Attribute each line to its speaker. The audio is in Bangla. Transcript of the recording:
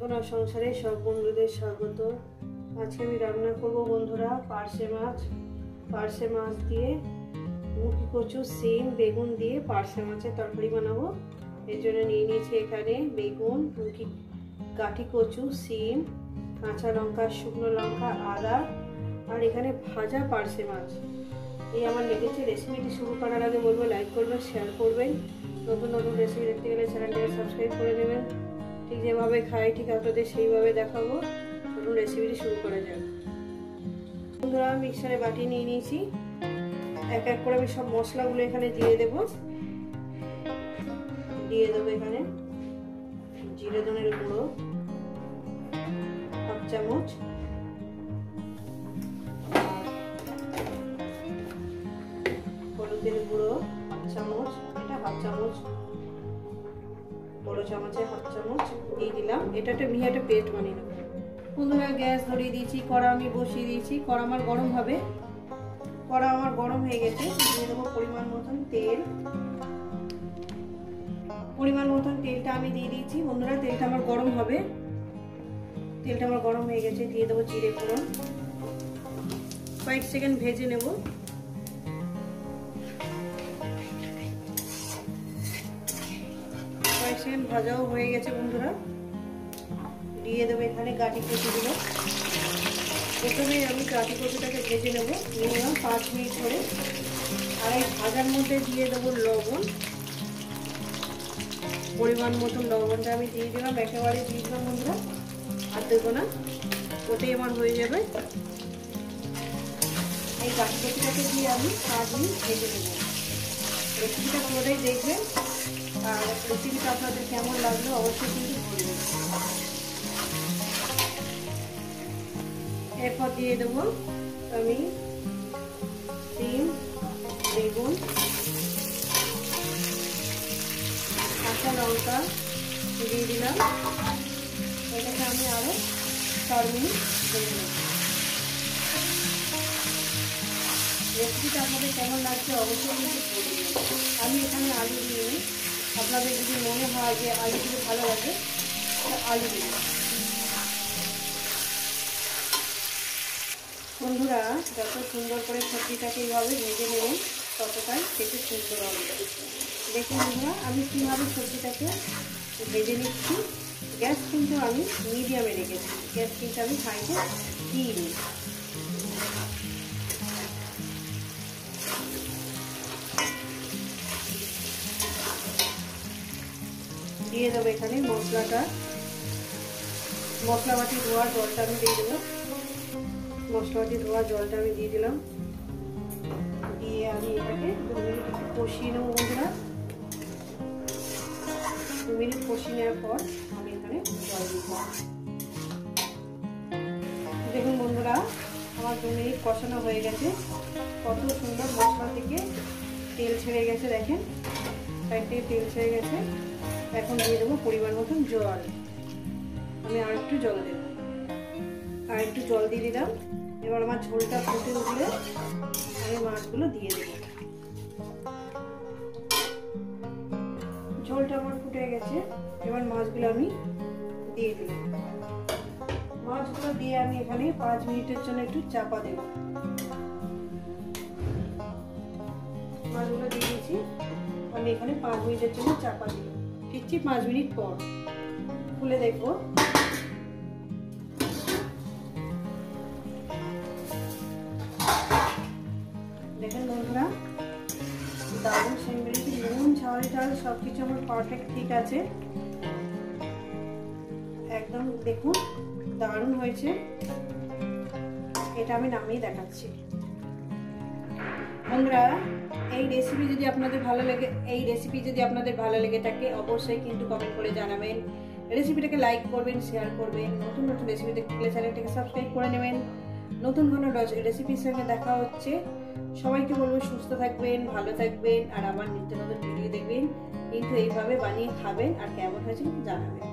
Speaker 1: সোনার সংসারে সব বন্ধুদের স্বাগত। আজকে আমি রান্না করব বন্ধুরা পার্শে মাছ দিয়ে মুখি কচু, সিম, বেগুন দিয়ে পার্শে মাছের তরকারি বানাবো। এর জন্য নিয়ে নিয়েছি এখানে বেগুন, মুখি, গাঠি কচু, সিম, কাঁচা লঙ্কা, শুকনো লঙ্কা, আদা আর এখানে ভাজা পার্শে মাছ। এই আমার লেগেছে। রেসিপিটি শুরু করার আগে বলবো লাইক করবেন, শেয়ার করবেন। নতুন নতুন রেসিপি দেখতে গেলে চ্যানেলটাকে সাবস্ক্রাইব করে নেবেন। ঠিক যেভাবে খাই ঠিক আপনাদের সেইভাবে দেখাবো। চলুন রেসিপিটি শুরু করা যাক। বন্ধুরা, মিক্সারে বাটি নিয়ে নিয়েছি। এক এক করে আমি সব মশলাগুলো এখানে দিয়ে দেবো এখানে জিরে ধনের গুঁড়ো হাফ চামচ, হলুদের গুঁড়ো হাফ চামচ, এটা হাফ চামচ, বড় চামচে হাফ চামচ দিয়ে দিলাম। এটা একটা মিহিটা পেস্ট বানিয়ে নেব। বন্ধুরা, গ্যাস ধরিয়ে দিয়েছি, কড়া আমি বসিয়ে দিয়েছি। কড়া আমার গরম হবে। কড়া আমার গরম হয়ে গেছে। দিয়ে দেবো পরিমাণ মতন তেল। পরিমাণ মতন তেলটা আমি দিয়ে দিয়েছি। বন্ধুরা, তেলটা আমার গরম হবে। তেলটা আমার গরম হয়ে গেছে। দিয়ে দেবো জিরে ফোড়ন। কয়েক সেকেন্ড ভেজে নেব। কয়েক সেকেন্ড ভাজাও হয়ে গেছে বন্ধুরা। দিয়ে দেবো এখানে গাঠি কচুগুলো। প্রথমে আমি গাঠি কচুটাকে ভেজে নেব মিনিমাম 5 মিনিট ধরে। আর এই ভাজার মধ্যে দিয়ে দেবো লবণ। পরিমাণ মতন লবণটা আমি দিয়ে দিলাম, একেবারে দিয়ে দিলাম বন্ধুরা, আর দেবো না, ওটাই আমার হয়ে যাবে। এই গাঠি কচুটাকে দিয়ে আমি 5 মিনিট ভেজে নেব। রেসিপিটা পুরোটাই দেখবেন। আর রেসিপিটা আপনাদের কেমন লাগলো অবশ্যই কিন্তু বলবেন। এরপর দিয়ে দেবো আমি সিম, বেগুন, কাঁচা লঙ্কা দিয়ে দিলাম। এটাকে আমি আরো 4 মিনিট ভেজে নেব। রেসিপিটা আপনাদের কেমন লাগছে অবশ্যই কিন্তু বলবেন। আমি এখানে আলু দিই। আপনাদের যদি মনে হয় যে আলু দিলে ভালো লাগে আলু দিন। বন্ধুরা, যত সুন্দর করে সবজিটাকে এইভাবে ভেজে নেবেন ততটাই খেতে সুন্দর হবে। দেখুন বন্ধুরা, আমি কীভাবে সবজিটাকে ভেজে নিচ্ছি। গ্যাস কিন্তু আমি মিডিয়ামে রেখেছি। গ্যাস কিন্তু আমি হাইতে দিইনি। দিয়ে দেবো এখানে মশলাটা। মশলা বাটি ধোয়া জলটা আমি দিয়ে দেবো। মশলা বাটি ধোয়া জলটা আমি দিয়ে দিলাম। দিয়ে আমি এটাকে 2 মিনিট কষিয়ে নেবো বন্ধুরা। 2 মিনিট কষিয়ে নেওয়ার পর আমি এখানে জল দিব। দেখুন বন্ধুরা, আমার 2 মিনিট কষানো হয়ে গেছে। কত সুন্দর মশলা থেকে তেল ছেড়ে গেছে। দেখেন, সাইড থেকে তেল ছেড়ে গেছে। এখন দিয়ে দেবো পরিমাণ মতন জল। আমি আর একটু জল দেব। আর একটু জল দিয়ে দিলাম। এবার আমার ঝোলটা ফুটে উঠলে আমি মাছগুলো দিয়ে দেব। ঝোলটা আমার ফুটে গেছে। এবার মাছগুলো আমি দিয়ে দিলাম। মাছগুলো দিয়ে আমি এখানে 5 মিনিটের জন্য একটু চাপা দেব। মাছগুলো দিয়ে দিয়েছি। আমি এখানে 5 মিনিটের জন্য চাপা দিলাম। ফিরছি 5 মিনিট পর। খুলে দেখবো। দেখেন বন্ধুরা, দারুণ সেমবেরিতে নুন, ঝাল ঝাল সবকিছু আমার পারফেক্ট ঠিক আছে। একদম দেখুন দারুণ হয়েছে। এটা আমি নামিয়ে দেখাচ্ছি। বন্ধুরা, এই রেসিপি যদি আপনাদের ভালো লেগে থাকে অবশ্যই কিন্তু কমেন্ট করে জানাবেন। রেসিপিটাকে লাইক করবেন, শেয়ার করবেন। নতুন নতুন রেসিপি দেখতে গেলে চ্যানেলটাকে সাবস্ক্রাইব করে নেবেন। নতুন কোনো রেসিপির সঙ্গে দেখা হচ্ছে। সবাইকে বলবো সুস্থ থাকবেন, ভালো থাকবেন, আর আমার নিত্য নতুন ভিডিও দেখবেন। কিন্তু এইভাবে বানিয়ে খাবেন আর কেমন হয়েছে জানাবেন।